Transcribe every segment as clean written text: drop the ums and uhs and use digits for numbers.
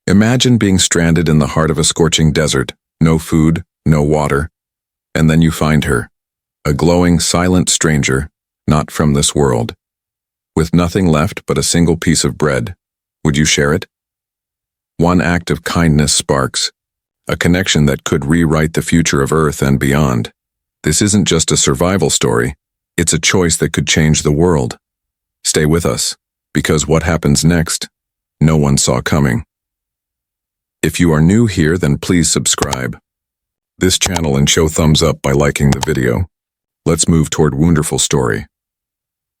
Imagine being stranded in the heart of a scorching desert, no food, no water, and then you find her, a glowing, silent stranger, not from this world. With nothing left but a single piece of bread, would you share it? One act of kindness sparks, a connection that could rewrite the future of Earth and beyond. This isn't just a survival story, it's a choice that could change the world. Stay with us, because what happens next, no one saw coming. If you are new here, then please subscribe this channel and show thumbs up by liking the video. Let's move toward wonderful story.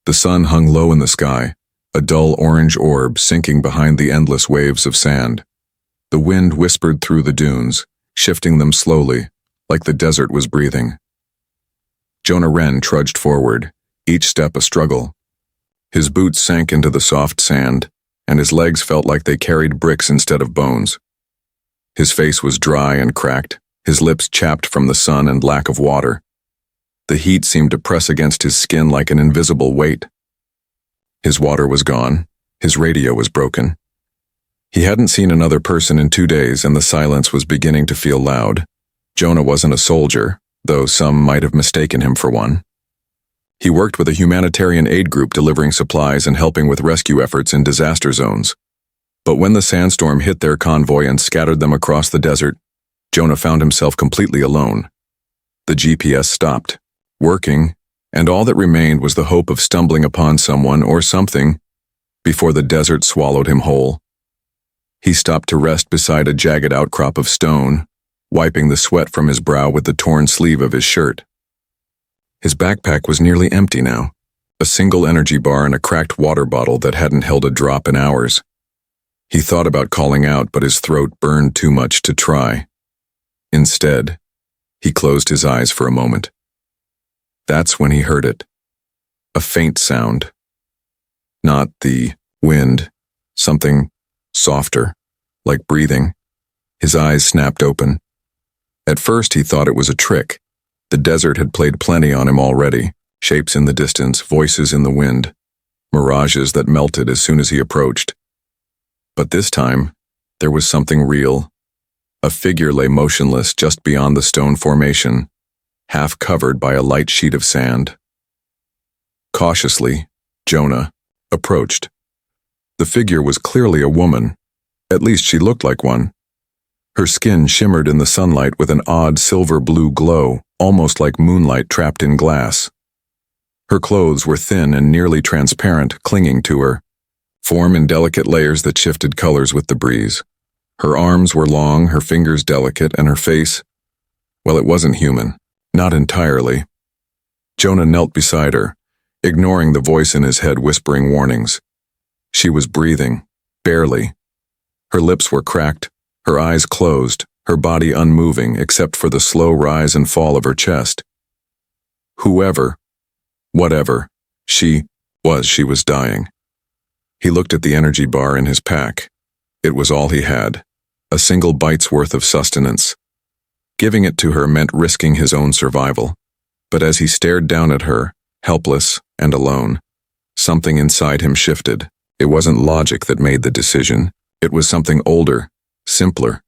The sun hung low in the sky, a dull orange orb sinking behind the endless waves of sand. The wind whispered through the dunes, shifting them slowly, like the desert was breathing. Jonah Wren trudged forward, each step a struggle. His boots sank into the soft sand, and his legs felt like they carried bricks instead of bones. His face was dry and cracked, his lips chapped from the sun and lack of water. The heat seemed to press against his skin like an invisible weight. His water was gone, his radio was broken. He hadn't seen another person in 2 days, and the silence was beginning to feel loud. Jonah wasn't a soldier, though some might have mistaken him for one. He worked with a humanitarian aid group delivering supplies and helping with rescue efforts in disaster zones. But when the sandstorm hit their convoy and scattered them across the desert, Jonah found himself completely alone. The GPS stopped working, and all that remained was the hope of stumbling upon someone or something before the desert swallowed him whole. He stopped to rest beside a jagged outcrop of stone, wiping the sweat from his brow with the torn sleeve of his shirt. His backpack was nearly empty now, a single energy bar and a cracked water bottle that hadn't held a drop in hours. He thought about calling out, but his throat burned too much to try. Instead, he closed his eyes for a moment. That's when he heard it. A faint sound. Not the wind, something softer, like breathing. His eyes snapped open. At first he thought it was a trick. The desert had played plenty on him already. Shapes in the distance, voices in the wind, mirages that melted as soon as he approached. But this time, there was something real. A figure lay motionless just beyond the stone formation, half covered by a light sheet of sand. Cautiously, Jonah approached. The figure was clearly a woman. At least she looked like one. Her skin shimmered in the sunlight with an odd silver-blue glow, almost like moonlight trapped in glass. Her clothes were thin and nearly transparent, clinging to her, form in delicate layers that shifted colors with the breeze. Her arms were long, her fingers delicate, and her face, well, it wasn't human. Not entirely. Jonah knelt beside her, ignoring the voice in his head whispering warnings. She was breathing, barely. Her lips were cracked, her eyes closed, her body unmoving except for the slow rise and fall of her chest. Whatever she was dying. He looked at the energy bar in his pack. It was all he had, a single bite's worth of sustenance. Giving it to her meant risking his own survival. But as he stared down at her, helpless and alone, something inside him shifted. It wasn't logic that made the decision. It was something older, simpler.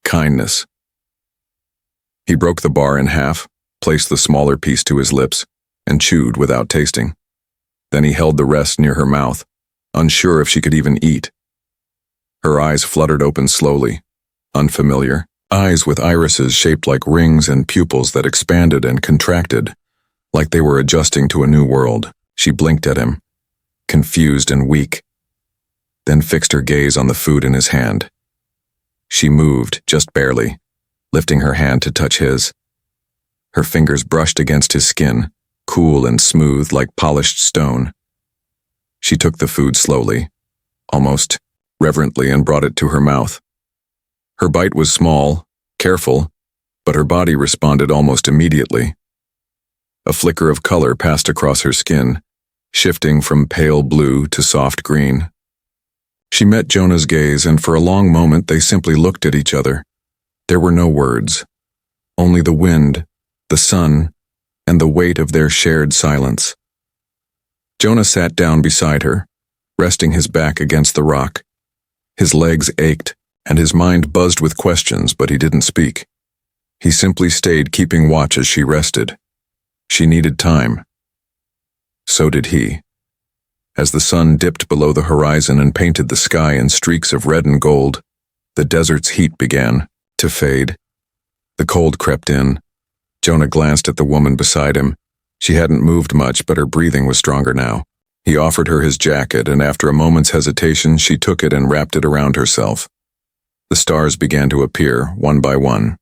Kindness. He broke the bar in half, placed the smaller piece to his lips, and chewed without tasting. Then he held the rest near her mouth, unsure if she could even eat. Her eyes fluttered open slowly, unfamiliar. Eyes with irises shaped like rings and pupils that expanded and contracted, like they were adjusting to a new world. She blinked at him, confused and weak, then fixed her gaze on the food in his hand. She moved, just barely, lifting her hand to touch his. Her fingers brushed against his skin, cool and smooth like polished stone. She took the food slowly, almost reverently, and brought it to her mouth. Her bite was small, careful, but her body responded almost immediately. A flicker of color passed across her skin, shifting from pale blue to soft green. She met Jonah's gaze, and for a long moment they simply looked at each other. There were no words, only the wind, the sun, and the weight of their shared silence. Jonah sat down beside her, resting his back against the rock. His legs ached, and his mind buzzed with questions, but he didn't speak. He simply stayed, keeping watch as she rested. She needed time. So did he. As the sun dipped below the horizon and painted the sky in streaks of red and gold, the desert's heat began to fade. The cold crept in. Jonah glanced at the woman beside him. She hadn't moved much, but her breathing was stronger now. He offered her his jacket, and after a moment's hesitation, she took it and wrapped it around herself. The stars began to appear, one by one.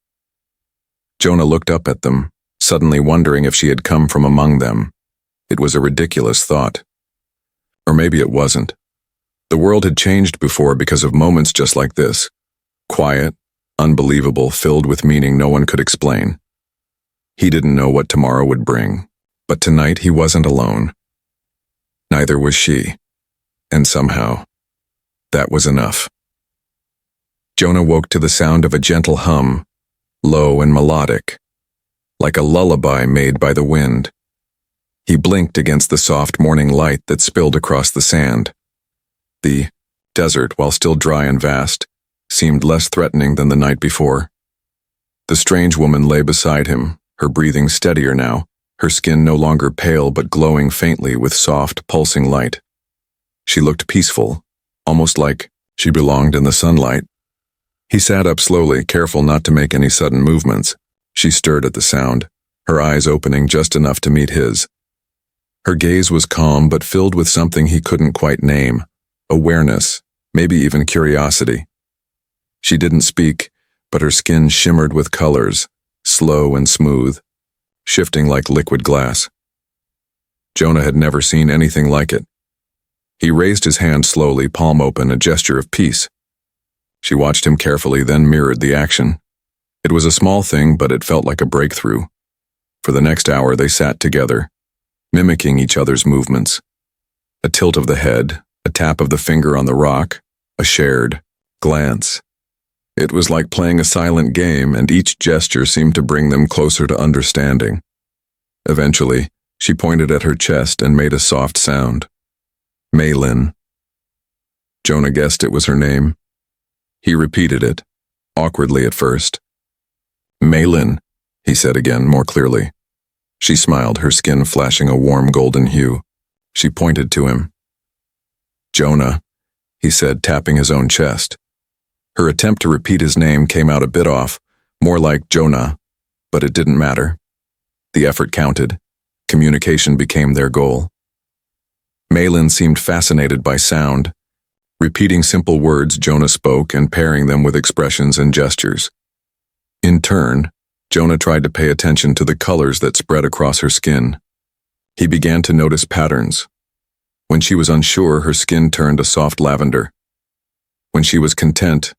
Jonah looked up at them, suddenly wondering if she had come from among them. It was a ridiculous thought. Or maybe it wasn't. The world had changed before because of moments just like this. Quiet, unbelievable, filled with meaning no one could explain. He didn't know what tomorrow would bring, but tonight he wasn't alone. Neither was she. And somehow, that was enough. Jonah woke to the sound of a gentle hum, low and melodic, like a lullaby made by the wind. He blinked against the soft morning light that spilled across the sand. The desert, while still dry and vast, seemed less threatening than the night before. The strange woman lay beside him, her breathing steadier now, her skin no longer pale but glowing faintly with soft, pulsing light. She looked peaceful, almost like she belonged in the sunlight. He sat up slowly, careful not to make any sudden movements. She stirred at the sound, her eyes opening just enough to meet his. Her gaze was calm but filled with something he couldn't quite name, awareness, maybe even curiosity. She didn't speak, but her skin shimmered with colors, slow and smooth, shifting like liquid glass. Jonah had never seen anything like it. He raised his hand slowly, palm open, a gesture of peace. She watched him carefully, then mirrored the action. It was a small thing, but it felt like a breakthrough. For the next hour they sat together, mimicking each other's movements. A tilt of the head, a tap of the finger on the rock, a shared glance. It was like playing a silent game, and each gesture seemed to bring them closer to understanding. Eventually, she pointed at her chest and made a soft sound. Maylin. Jonah guessed it was her name. He repeated it, awkwardly at first. Maylin, he said again, more clearly. She smiled, her skin flashing a warm golden hue. She pointed to him. Jonah, he said, tapping his own chest. Her attempt to repeat his name came out a bit off, more like Jonah, but it didn't matter. The effort counted. Communication became their goal. Maylin seemed fascinated by sound, repeating simple words Jonah spoke and pairing them with expressions and gestures. In turn, Jonah tried to pay attention to the colors that spread across her skin. He began to notice patterns. When she was unsure, her skin turned a soft lavender. When she was content,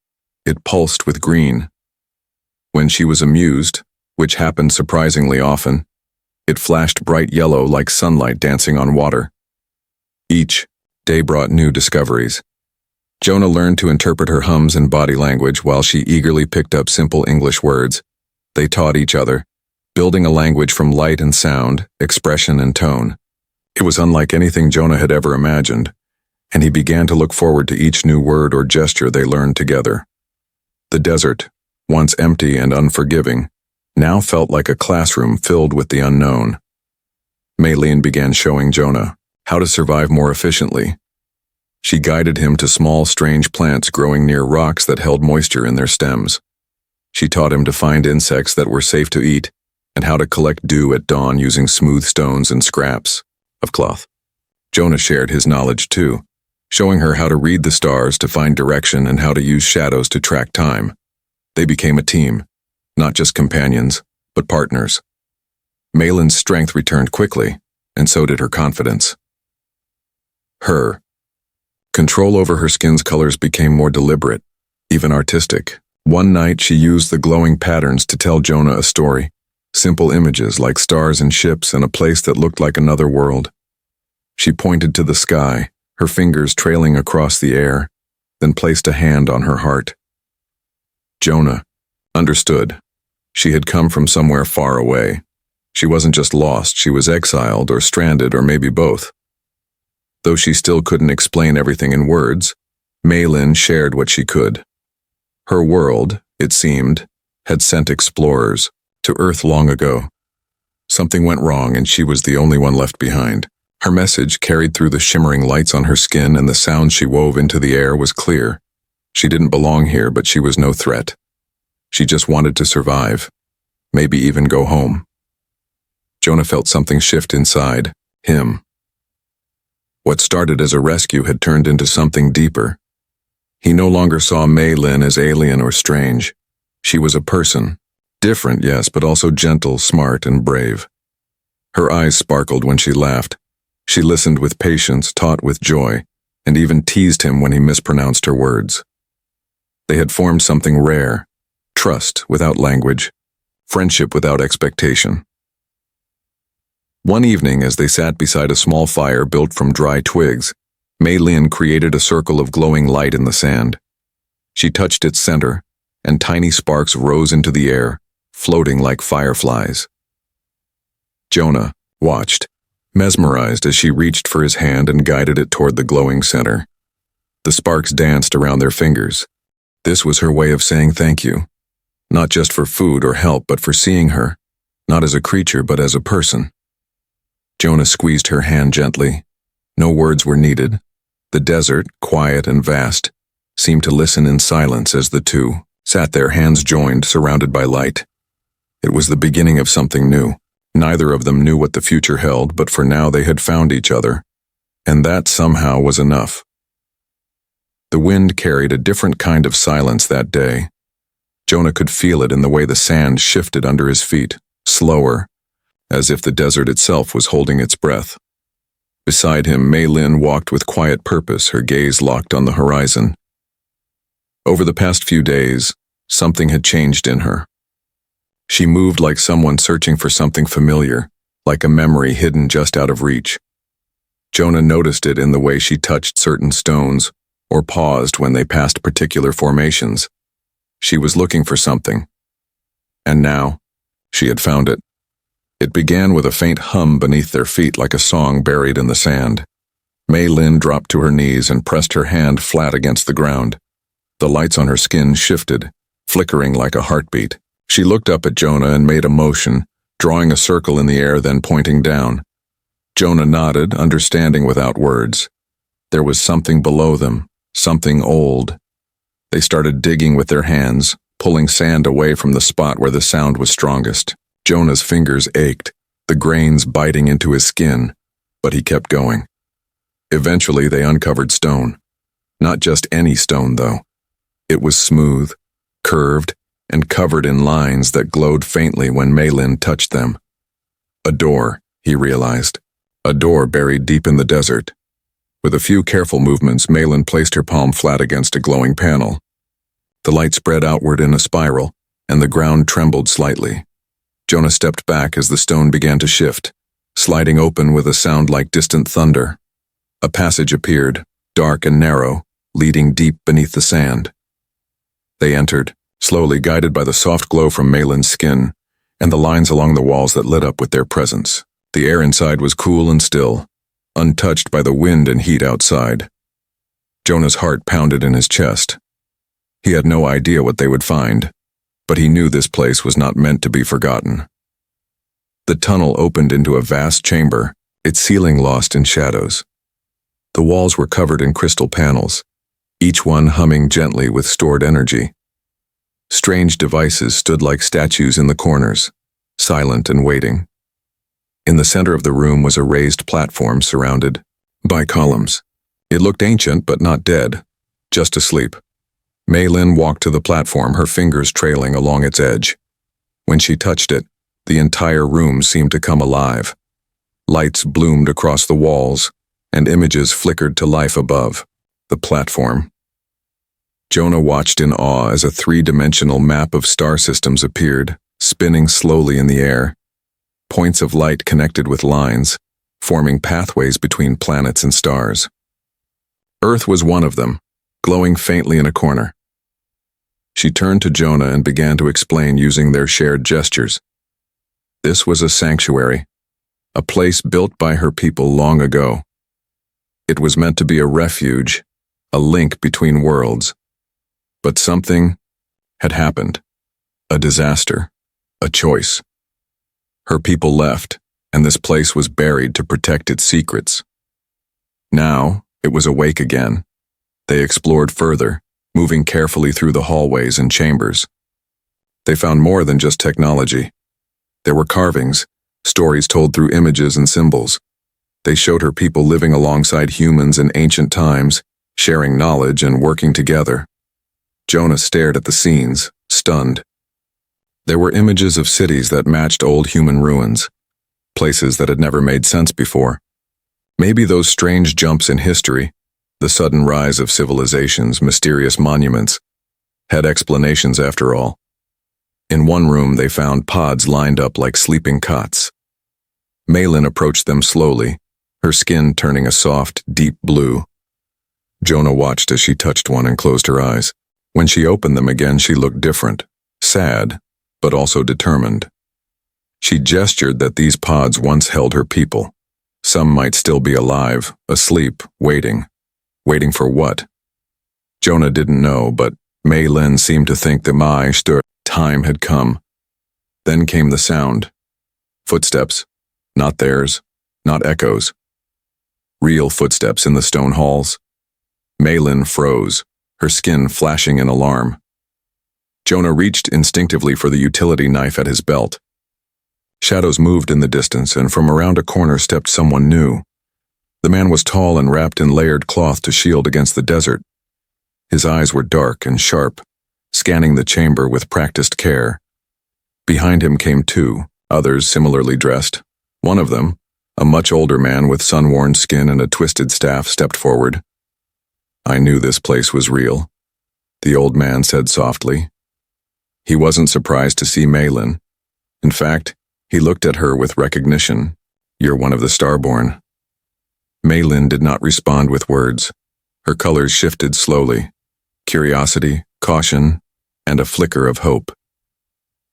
it pulsed with green. When she was amused, which happened surprisingly often, it flashed bright yellow like sunlight dancing on water. Each day brought new discoveries. Jonah learned to interpret her hums and body language while she eagerly picked up simple English words. They taught each other, building a language from light and sound, expression and tone. It was unlike anything Jonah had ever imagined, and he began to look forward to each new word or gesture they learned together. The desert, once empty and unforgiving, now felt like a classroom filled with the unknown. Maylin began showing Jonah how to survive more efficiently. She guided him to small, strange plants growing near rocks that held moisture in their stems. She taught him to find insects that were safe to eat and how to collect dew at dawn using smooth stones and scraps of cloth. Jonah shared his knowledge too, showing her how to read the stars to find direction and how to use shadows to track time. They became a team, not just companions, but partners. Maylin's strength returned quickly, and so did her confidence. Her control over her skin's colors became more deliberate, even artistic. One night she used the glowing patterns to tell Jonah a story, simple images like stars and ships and a place that looked like another world. She pointed to the sky, her fingers trailing across the air, then placed a hand on her heart. Jonah understood. She had come from somewhere far away. She wasn't just lost, she was exiled or stranded or maybe both. Though she still couldn't explain everything in words, Maylin shared what she could. Her world, it seemed, had sent explorers to Earth long ago. Something went wrong and she was the only one left behind. Her message carried through the shimmering lights on her skin, and the sound she wove into the air was clear. She didn't belong here, but she was no threat. She just wanted to survive, maybe even go home. Jonah felt something shift inside him. What started as a rescue had turned into something deeper. He no longer saw Maylin as alien or strange. She was a person. Different, yes, but also gentle, smart, and brave. Her eyes sparkled when she laughed. She listened with patience, taught with joy, and even teased him when he mispronounced her words. They had formed something rare: trust without language, friendship without expectation. One evening, as they sat beside a small fire built from dry twigs, Maylin created a circle of glowing light in the sand. She touched its center, and tiny sparks rose into the air, floating like fireflies. Jonah watched, mesmerized as she reached for his hand and guided it toward the glowing center. The sparks danced around their fingers. This was her way of saying thank you. Not just for food or help, but for seeing her, not as a creature, but as a person. Jonah squeezed her hand gently. No words were needed. The desert, quiet and vast, seemed to listen in silence as the two sat there, hands joined, surrounded by light. It was the beginning of something new. Neither of them knew what the future held, but for now they had found each other, and that somehow was enough. The wind carried a different kind of silence that day. Jonah could feel it in the way the sand shifted under his feet, slower, as if the desert itself was holding its breath. Beside him, Maylin walked with quiet purpose, her gaze locked on the horizon. Over the past few days, something had changed in her. She moved like someone searching for something familiar, like a memory hidden just out of reach. Jonah noticed it in the way she touched certain stones, or paused when they passed particular formations. She was looking for something. And now, she had found it. It began with a faint hum beneath their feet, like a song buried in the sand. Maylin dropped to her knees and pressed her hand flat against the ground. The lights on her skin shifted, flickering like a heartbeat. She looked up at Jonah and made a motion, drawing a circle in the air, then pointing down. Jonah nodded, understanding without words. There was something below them, something old. They started digging with their hands, pulling sand away from the spot where the sound was strongest. Jonah's fingers ached, the grains biting into his skin, but he kept going. Eventually they uncovered stone. Not just any stone, though. It was smooth, curved, and covered in lines that glowed faintly when Maylin touched them. A door, he realized. A door buried deep in the desert. With a few careful movements, Maylin placed her palm flat against a glowing panel. The light spread outward in a spiral, and the ground trembled slightly. Jonah stepped back as the stone began to shift, sliding open with a sound like distant thunder. A passage appeared, dark and narrow, leading deep beneath the sand. They entered, slowly, guided by the soft glow from Maylin's skin, and the lines along the walls that lit up with their presence. The air inside was cool and still, untouched by the wind and heat outside. Jonah's heart pounded in his chest. He had no idea what they would find, but he knew this place was not meant to be forgotten. The tunnel opened into a vast chamber, its ceiling lost in shadows. The walls were covered in crystal panels, each one humming gently with stored energy. Strange devices stood like statues in the corners, silent and waiting. In the center of the room was a raised platform surrounded by columns. It looked ancient but not dead, just asleep. Maylin walked to the platform, her fingers trailing along its edge. When she touched it, the entire room seemed to come alive. Lights bloomed across the walls, and images flickered to life above the platform. Jonah watched in awe as a three-dimensional map of star systems appeared, spinning slowly in the air. Points of light connected with lines, forming pathways between planets and stars. Earth was one of them, glowing faintly in a corner. She turned to Jonah and began to explain using their shared gestures. This was a sanctuary, a place built by her people long ago. It was meant to be a refuge, a link between worlds. But something had happened. A disaster. A choice. Her people left, and this place was buried to protect its secrets. Now, it was awake again. They explored further, moving carefully through the hallways and chambers. They found more than just technology. There were carvings, stories told through images and symbols. They showed her people living alongside humans in ancient times, sharing knowledge and working together. Jonah stared at the scenes, stunned. There were images of cities that matched old human ruins, places that had never made sense before. Maybe those strange jumps in history, the sudden rise of civilizations, mysterious monuments, had explanations after all. In one room they found pods lined up like sleeping cots. Malin approached them slowly, her skin turning a soft, deep blue. Jonah watched as she touched one and closed her eyes. When she opened them again, she looked different, sad, but also determined. She gestured that these pods once held her people. Some might still be alive, asleep, waiting. Waiting for what? Jonah didn't know, but Mei Lin seemed to think the time had come. Then came the sound. Footsteps. Not theirs. Not echoes. Real footsteps in the stone halls. Mei Lin froze, her skin flashing in alarm. Jonah reached instinctively for the utility knife at his belt. Shadows moved in the distance, and from around a corner stepped someone new. The man was tall and wrapped in layered cloth to shield against the desert. His eyes were dark and sharp, scanning the chamber with practiced care. Behind him came two, others similarly dressed. One of them, a much older man with sun-worn skin and a twisted staff, stepped forward. "I knew this place was real," the old man said softly. He wasn't surprised to see Malin. In fact, he looked at her with recognition. "You're one of the Starborn." Malin did not respond with words. Her colors shifted slowly. Curiosity, caution, and a flicker of hope.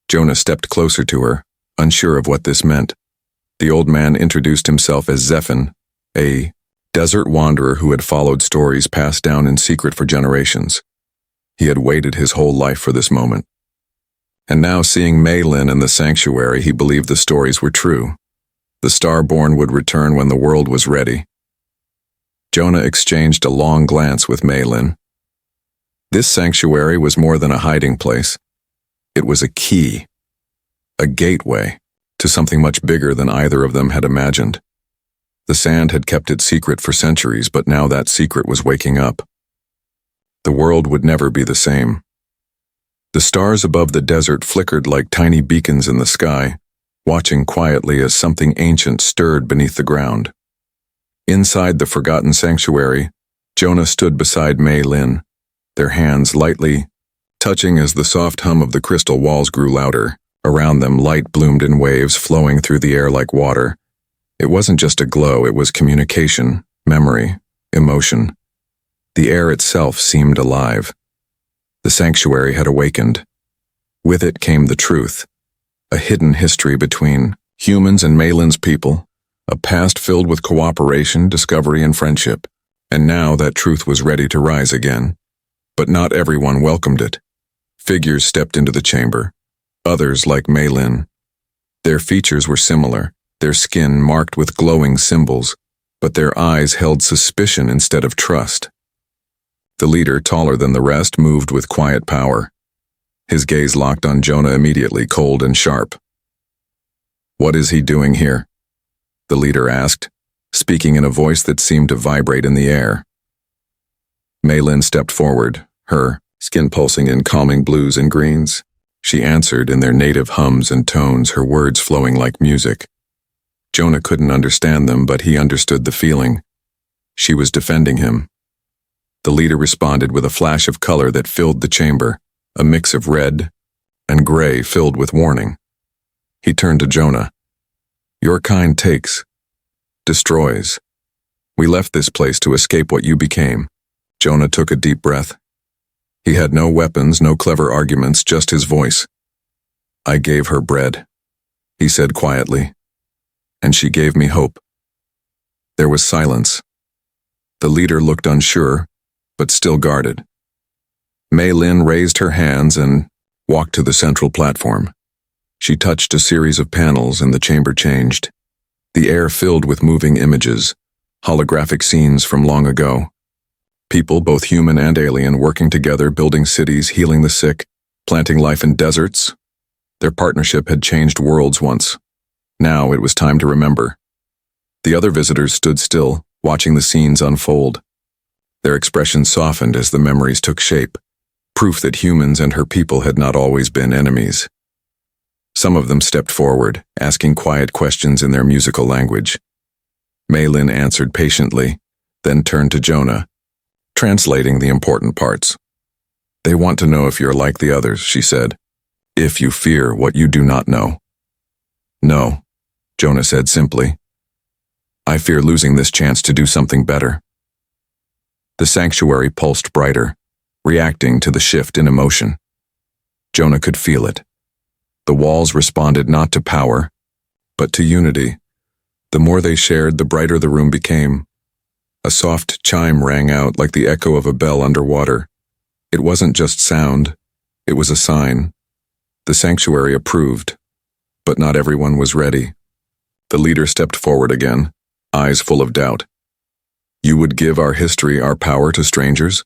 Jonah stepped closer to her, unsure of what this meant. The old man introduced himself as Zephin, a desert wanderer who had followed stories passed down in secret for generations. He had waited his whole life for this moment. And now, seeing Malin in the sanctuary, he believed the stories were true. The Starborn would return when the world was ready. Jonah exchanged a long glance with Malin. This sanctuary was more than a hiding place. It was a key, a gateway, to something much bigger than either of them had imagined. The sand had kept it secret for centuries, but now that secret was waking up. The world would never be the same. The stars above the desert flickered like tiny beacons in the sky, watching quietly as something ancient stirred beneath the ground. Inside the forgotten sanctuary, Jonah stood beside Mei Lin, their hands lightly touching as the soft hum of the crystal walls grew louder. Around them, light bloomed in waves flowing through the air like water. It wasn't just a glow, it was communication, memory, emotion. The air itself seemed alive. The sanctuary had awakened. With it came the truth, a hidden history between humans and Malin's people, a past filled with cooperation, discovery, and friendship. And now that truth was ready to rise again. But not everyone welcomed it. Figures stepped into the chamber, others like Malin. Their features were similar, their skin marked with glowing symbols, but their eyes held suspicion instead of trust. The leader, taller than the rest, moved with quiet power. His gaze locked on Jonah immediately, cold and sharp. "What is he doing here?" the leader asked, speaking in a voice that seemed to vibrate in the air. Malin stepped forward, her skin pulsing in calming blues and greens. She answered in their native hums and tones, her words flowing like music. Jonah couldn't understand them, but he understood the feeling. She was defending him. The leader responded with a flash of color that filled the chamber, a mix of red and gray filled with warning. He turned to Jonah. "Your kind takes, destroys. We left this place to escape what you became." Jonah took a deep breath. He had no weapons, no clever arguments, just his voice. "I gave her bread," he said quietly, "and she gave me hope." There was silence. The leader looked unsure, but still guarded. Mei Lin raised her hands and walked to the central platform. She touched a series of panels and the chamber changed. The air filled with moving images, holographic scenes from long ago. People, both human and alien, working together, building cities, healing the sick, planting life in deserts. Their partnership had changed worlds once. Now it was time to remember. The other visitors stood still, watching the scenes unfold. Their expressions softened as the memories took shape, proof that humans and her people had not always been enemies. Some of them stepped forward, asking quiet questions in their musical language. Mei Lin answered patiently, then turned to Jonah, translating the important parts. "They want to know if you're like the others," she said. "If you fear what you do not know." "No," Jonah said simply. "I fear losing this chance to do something better." The sanctuary pulsed brighter, reacting to the shift in emotion. Jonah could feel it. The walls responded not to power, but to unity. The more they shared, the brighter the room became. A soft chime rang out like the echo of a bell underwater. It wasn't just sound, it was a sign. The sanctuary approved, but not everyone was ready. The leader stepped forward again, eyes full of doubt. "You would give our history, our power to strangers?"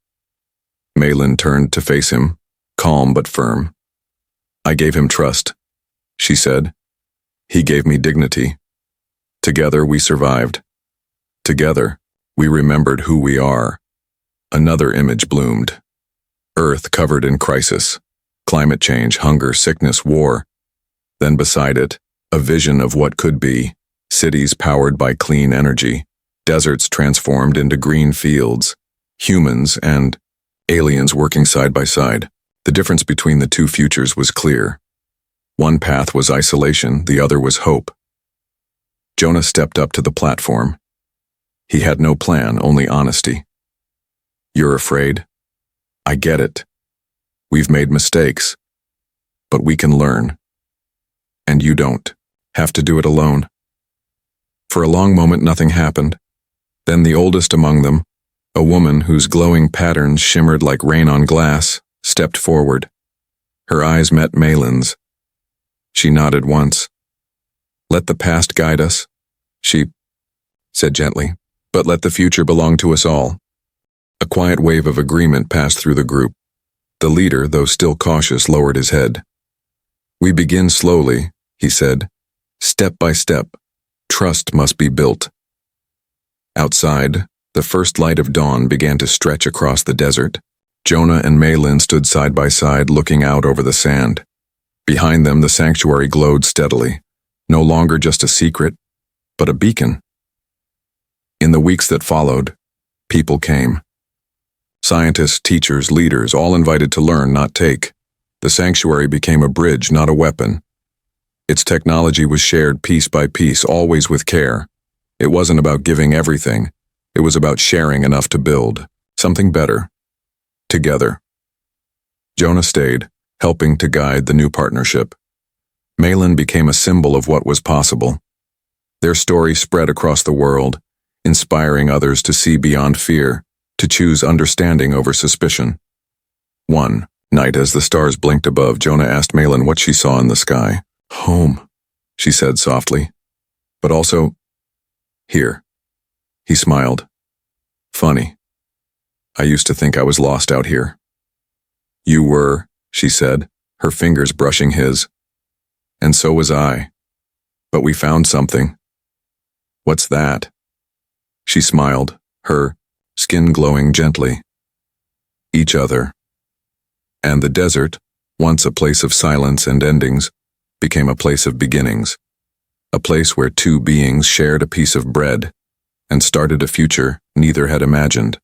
Mei Lin turned to face him, calm but firm. "I gave him trust," she said. "He gave me dignity. Together we survived. Together we remembered who we are." Another image bloomed. Earth covered in crisis. Climate change, hunger, sickness, war. Then beside it, a vision of what could be. Cities powered by clean energy. Deserts transformed into green fields. Humans and aliens working side by side. The difference between the two futures was clear. One path was isolation, the other was hope. Jonah stepped up to the platform. He had no plan, only honesty. "You're afraid? I get it. We've made mistakes. But we can learn. And you don't have to do it alone." For a long moment nothing happened. Then the oldest among them, a woman whose glowing patterns shimmered like rain on glass, stepped forward. Her eyes met Mei Lin's. She nodded once. "Let the past guide us," she said gently, "but let the future belong to us all." A quiet wave of agreement passed through the group. The leader, though still cautious, lowered his head. "We begin slowly," he said. "Step by step. Trust must be built." Outside, the first light of dawn began to stretch across the desert. Jonah and Mei Lin stood side by side, looking out over the sand. Behind them, the sanctuary glowed steadily, no longer just a secret, but a beacon. In the weeks that followed, people came. Scientists, teachers, leaders, all invited to learn, not take. The sanctuary became a bridge, not a weapon. Its technology was shared piece by piece, always with care. It wasn't about giving everything. It was about sharing enough to build something better. Together. Jonah stayed, helping to guide the new partnership. Mei Lin became a symbol of what was possible. Their story spread across the world, inspiring others to see beyond fear, to choose understanding over suspicion. One night, as the stars blinked above, Jonah asked Mei Lin what she saw in the sky. "Home," she said softly. "But also, here." He smiled. "Funny. I used to think I was lost out here." "You were," she said, her fingers brushing his. "And so was I. But we found something." "What's that?" She smiled, her skin glowing gently. "Each other." And the desert, once a place of silence and endings, became a place of beginnings. A place where two beings shared a piece of bread and started a future neither had imagined.